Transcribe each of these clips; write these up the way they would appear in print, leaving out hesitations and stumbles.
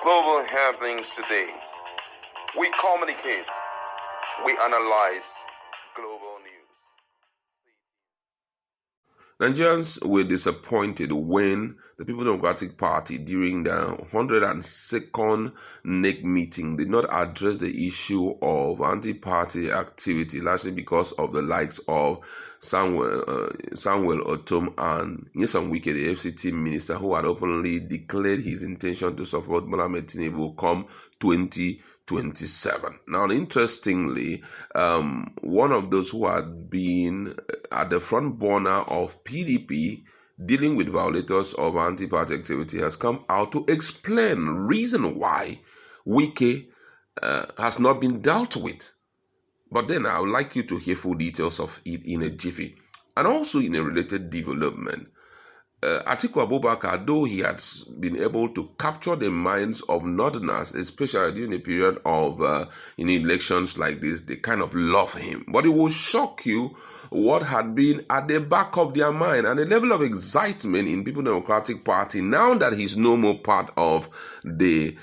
Global happenings today. We communicate. We analyze global news. Nigerians were disappointed when the People Democratic Party, during the 102nd NEC meeting, did not address the issue of anti-party activity, largely because of the likes of Samuel Otom and Nyesom Wike, the FCT minister, who had openly declared his intention to support Bola Ahmed Tinubu come 2027. Now, interestingly, one of those who had been at the front burner of PDP dealing with violators of anti-party activity has come out to explain reason why Wike has not been dealt with. But then I would like you to hear full details of it in a jiffy. And also in a related development, Atiku Abubakar, though he had been able to capture the minds of Northerners, especially during a period of in elections like this, they kind of love him. But it will shock you what had been at the back of their mind and the level of excitement in People Democratic Party now that he's no more part of the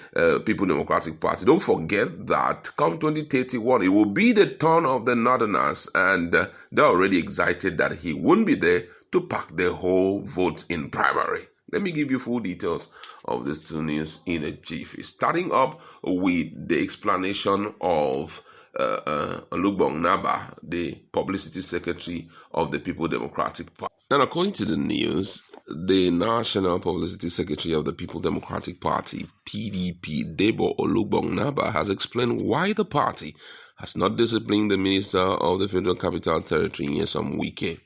People Democratic Party. Don't forget that come 2031, it will be the turn of the Northerners, and they're already excited that he won't be there to pack the whole vote in primary. Let me give you full details of these two news in a jiffy. Starting up with the explanation of Olugbon Naba, the publicity secretary of the People Democratic Party. And according to the news, the National Publicity Secretary of the People Democratic Party, PDP, Debo Olugbon Naba, has explained why the party has not disciplined the Minister of the Federal Capital Territory, Nyesom Wike.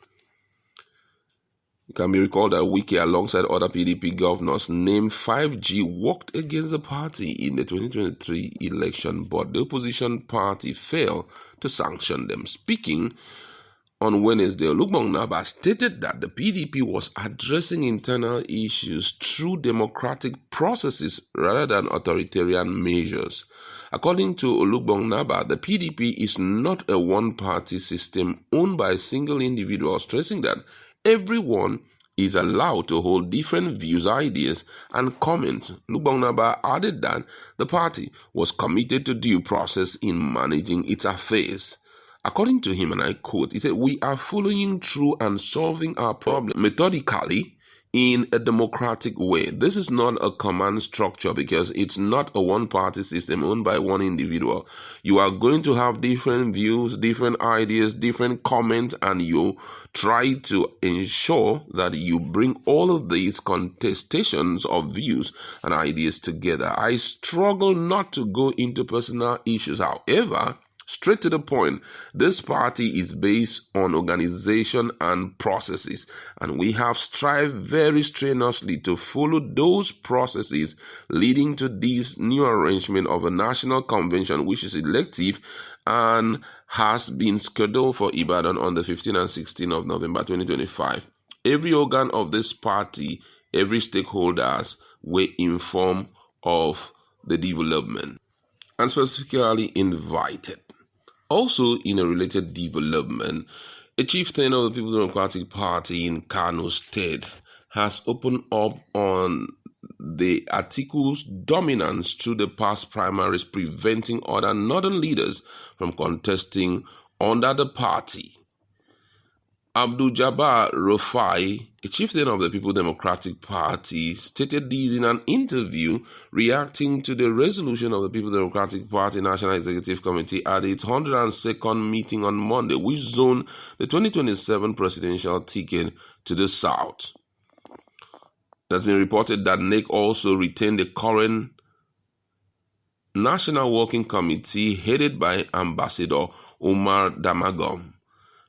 It can be recalled that Wike, alongside other PDP governors named 5G, worked against the party in the 2023 election, but the opposition party failed to sanction them. Speaking on Wednesday, Olugbon Naba stated that the PDP was addressing internal issues through democratic processes rather than authoritarian measures. According to Olugbon Naba, the PDP is not a one-party system owned by a single individual, stressing that everyone is allowed to hold different views, ideas, and comments. Olugbon Naba added that the party was committed to due process in managing its affairs. According to him, and I quote, he said, "We are following through and solving our problem methodically in a democratic way. This is not a command structure because it's not a one-party system owned by one individual. You are going to have different views, different ideas, different comments, and you try to ensure that you bring all of these contestations of views and ideas together. I struggle not to go into personal issues. However, straight to the point, this party is based on organization and processes, and we have strived very strenuously to follow those processes, leading to this new arrangement of a national convention, which is elective and has been scheduled for Ibadan on the 15th and 16th of November 2025. Every organ of this party, every stakeholders were informed of the development and specifically invited." Also, in a related development, a chieftain of the People Democratic Party in Kano State has opened up on the Atiku's dominance through the past primaries, preventing other northern leaders from contesting under the party. Abdul Jabbar Rufai, a chieftain of the People Democratic Party, stated this in an interview reacting to the resolution of the People Democratic Party National Executive Committee at its 102nd meeting on Monday, which zoned the 2027 presidential ticket to the south. It has been reported that NEC also retained the current National Working Committee headed by Ambassador Umar Damagum.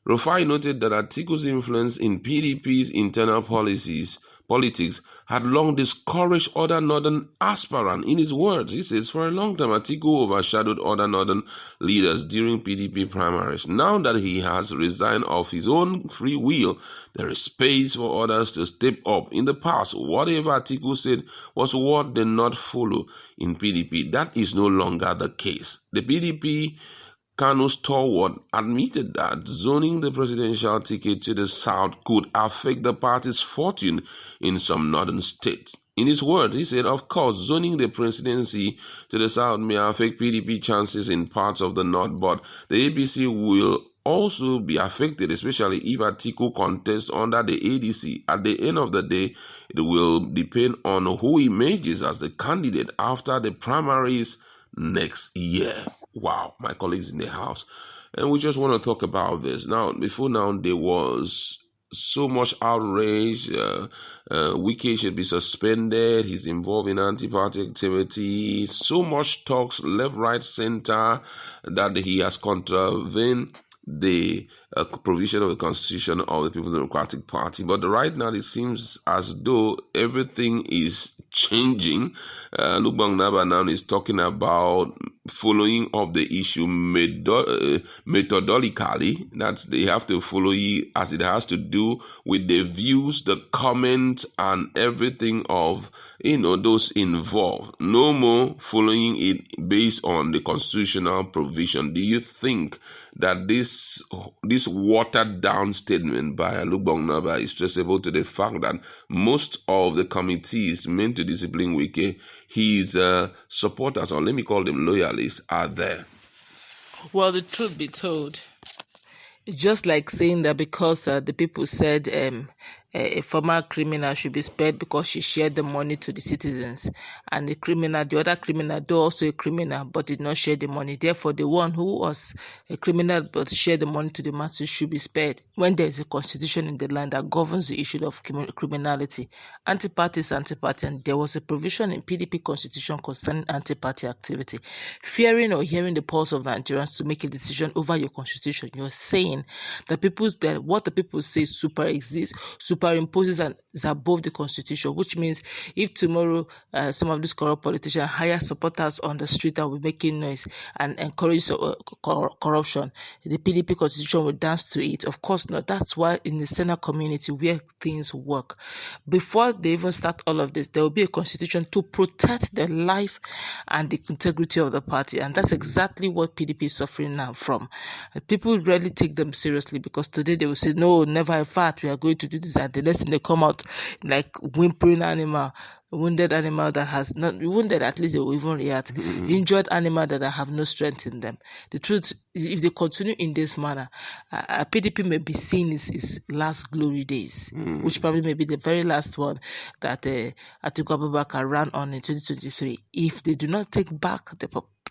Rufai noted that Atiku's influence in PDP's internal politics had long discouraged other northern aspirants. In his words, he says, "For a long time, Atiku overshadowed other northern leaders during PDP primaries. Now that he has resigned of his own free will, there is space for others to step up. In the past, whatever Atiku said was what did not follow in PDP. That is no longer the case." The PDP Kano stalwart admitted that zoning the presidential ticket to the south could affect the party's fortune in some northern states. In his words, he said, of course, zoning the presidency to the south may affect PDP chances in parts of the north, but the APC will also be affected, especially if Atiku contests under the ADC. At the end of the day, it will depend on who emerges as the candidate after the primaries next year. Wow, my colleagues in the house. And we just want to talk about this. Now, before now, there was so much outrage. Wike should be suspended. He's involved in anti-party activity. So much talks left, right, center that he has contravened the provision of the Constitution of the People's Democratic Party. But right now, it seems as though everything is changing. Lubang Naba now is talking about following up the issue methodologically. That's they have to follow it as it has to do with the views, the comments, and everything of those involved. No more following it based on the constitutional provision. Do you think that this watered down statement by Lubang Naba is traceable to the fact that most of the committees meant to discipline Wike, his supporters, or let me call them loyalists, are there? Well, the truth be told, it's just like saying that because the people said a former criminal should be spared because she shared the money to the citizens, and the other criminal, though also a criminal, but did not share the money. Therefore, the one who was a criminal but shared the money to the masses should be spared. When there is a constitution in the land that governs the issue of criminality, anti-party is anti-party, and there was a provision in PDP constitution concerning anti-party activity. Fearing or hearing the pulse of Nigerians to make a decision over your constitution, you're saying that what the people say superimposes and is above the constitution, which means if tomorrow some of these corrupt politicians hire supporters on the street and will be making noise and encourage corruption, the PDP constitution will dance to it. Of course not. That's why in the Senate community where things work, before they even start all of this, there will be a constitution to protect the life and the integrity of the party, and that's exactly what PDP is suffering now from. People rarely take them seriously because today they will say, no, never a fact, we are going to do this, and the next thing they come out like whimpering animal, wounded animal that has not wounded, at least they will even react. Injured animal that have no strength in them. The truth, if they continue in this manner, PDP may be seeing his last glory days, which probably may be the very last one that Atiku Abubakar ran on in 2023. If they do not take back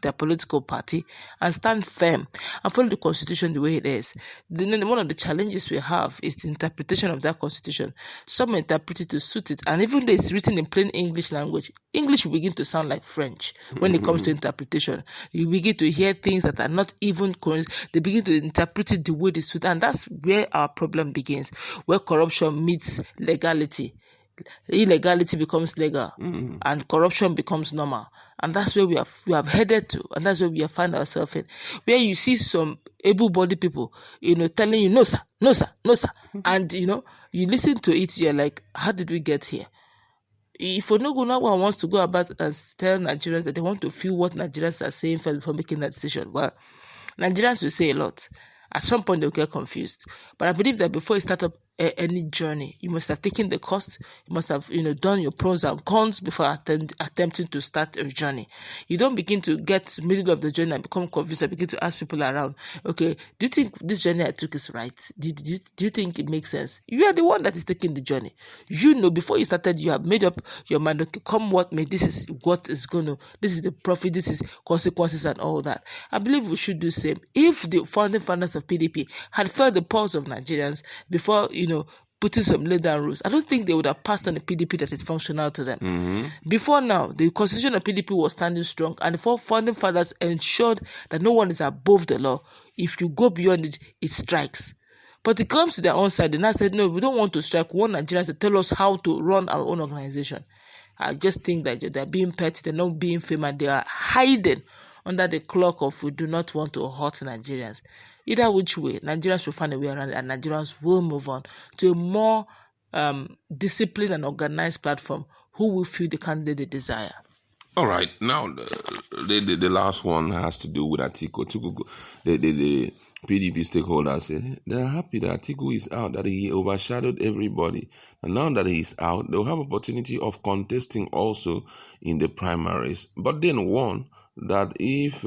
their political party and stand firm and follow the constitution the way it is, then one of the challenges we have is the interpretation of that constitution. Some interpret it to suit it, and even though it's written in plain English language, English will begin to sound like French when it comes to interpretation. You begin to hear things that are not even correct. They begin to interpret it the way they suit, and that's where our problem begins, where corruption meets legality. Illegality becomes legal and corruption becomes normal, and that's where we have headed to, and that's where we have found ourselves in, where you see some able-bodied people telling you no sir, no sir, no sir, and you listen to it, you're like, how did we get here? If no one wants to go about and tell Nigerians that they want to feel what Nigerians are saying first before making that decision, well, Nigerians will say a lot. At some point, they'll get confused. But I believe that before you start up any journey, you must have taken the cost. You must have, done your pros and cons before attempting to start a journey. You don't begin to get to the middle of the journey and become confused and begin to ask people around, okay, do you think this journey I took is right? Do you think it makes sense? You are the one that is taking the journey. Before you started, you have made up your mind, okay, come what may, this is what is this is the profit, this is consequences and all that. I believe we should do the same. If the founding fathers of PDP had felt the pulse of Nigerians before, putting some laid down rules, I don't think they would have passed on a PDP that is functional to them. Before now, the constitution of PDP was standing strong, and the four founding fathers ensured that no one is above the law. If you go beyond it, it strikes. But it comes to their own side. They now said, no, we don't want to strike. We want Nigerians to tell us how to run our own organization. I just think that they're being petty, they're not being firm, and they are hiding under the cloak of we do not want to hurt Nigerians. Either which way, Nigerians will find a way around it, and Nigerians will move on to a more disciplined and organized platform who will feel the candidate they desire. All right, now the last one has to do with Atiku. The PDP stakeholders say they're happy that Atiku is out, that he overshadowed everybody. And now that he's out, they'll have opportunity of contesting also in the primaries. But then warn that if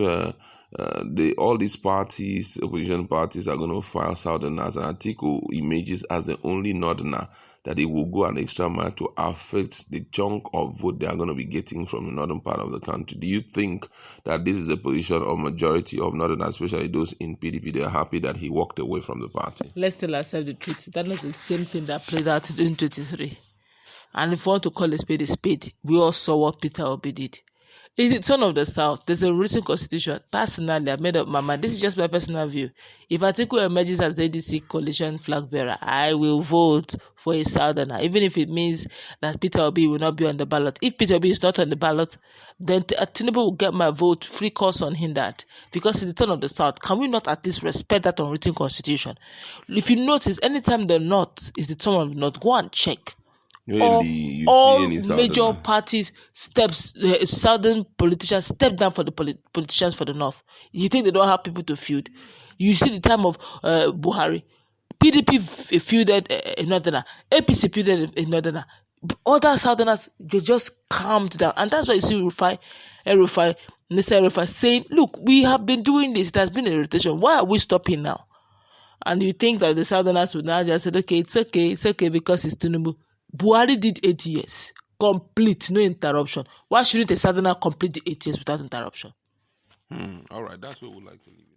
all these parties, opposition parties, are going to file Southerners, and Atiku emerges as the only Northerner, that it will go an extra mile to affect the chunk of vote they are going to be getting from the northern part of the country. Do you think that this is a position of majority of Northerners, especially those in PDP, they are happy that he walked away from the party? Let's tell ourselves the truth. That is the same thing that played out in 2023. And if you want to call a spade, we all saw what Peter Obi did. It's the son of the South. There's a written constitution. Personally, I've made up my mind. This is just my personal view. If Atiku emerges as the ADC coalition flag bearer, I will vote for a Southerner, even if it means that Peter Obi will not be on the ballot. If Peter Obi is not on the ballot, then Tinubu will get my vote free course unhindered, because it's the son of the South. Can we not at least respect that unwritten constitution? If you notice, anytime the North is the son of the North, go and check. Really, all major parties southern politicians step down for the politicians for the north. You think they don't have people to feud? You see the time of Buhari, PDP feuded in Northerner, APC feuded in Northerner. Other Southerners, they just calmed down, and that's why you see Rufai saying, "Look, we have been doing this. It has been a rotation. Why are we stopping now?" And you think that the Southerners would now just say, "Okay, it's okay because it's Tinubu." Buhari did 8 years, complete, no interruption. Why shouldn't a Southerner complete the 8 years without interruption? All right, that's what we'd like to leave.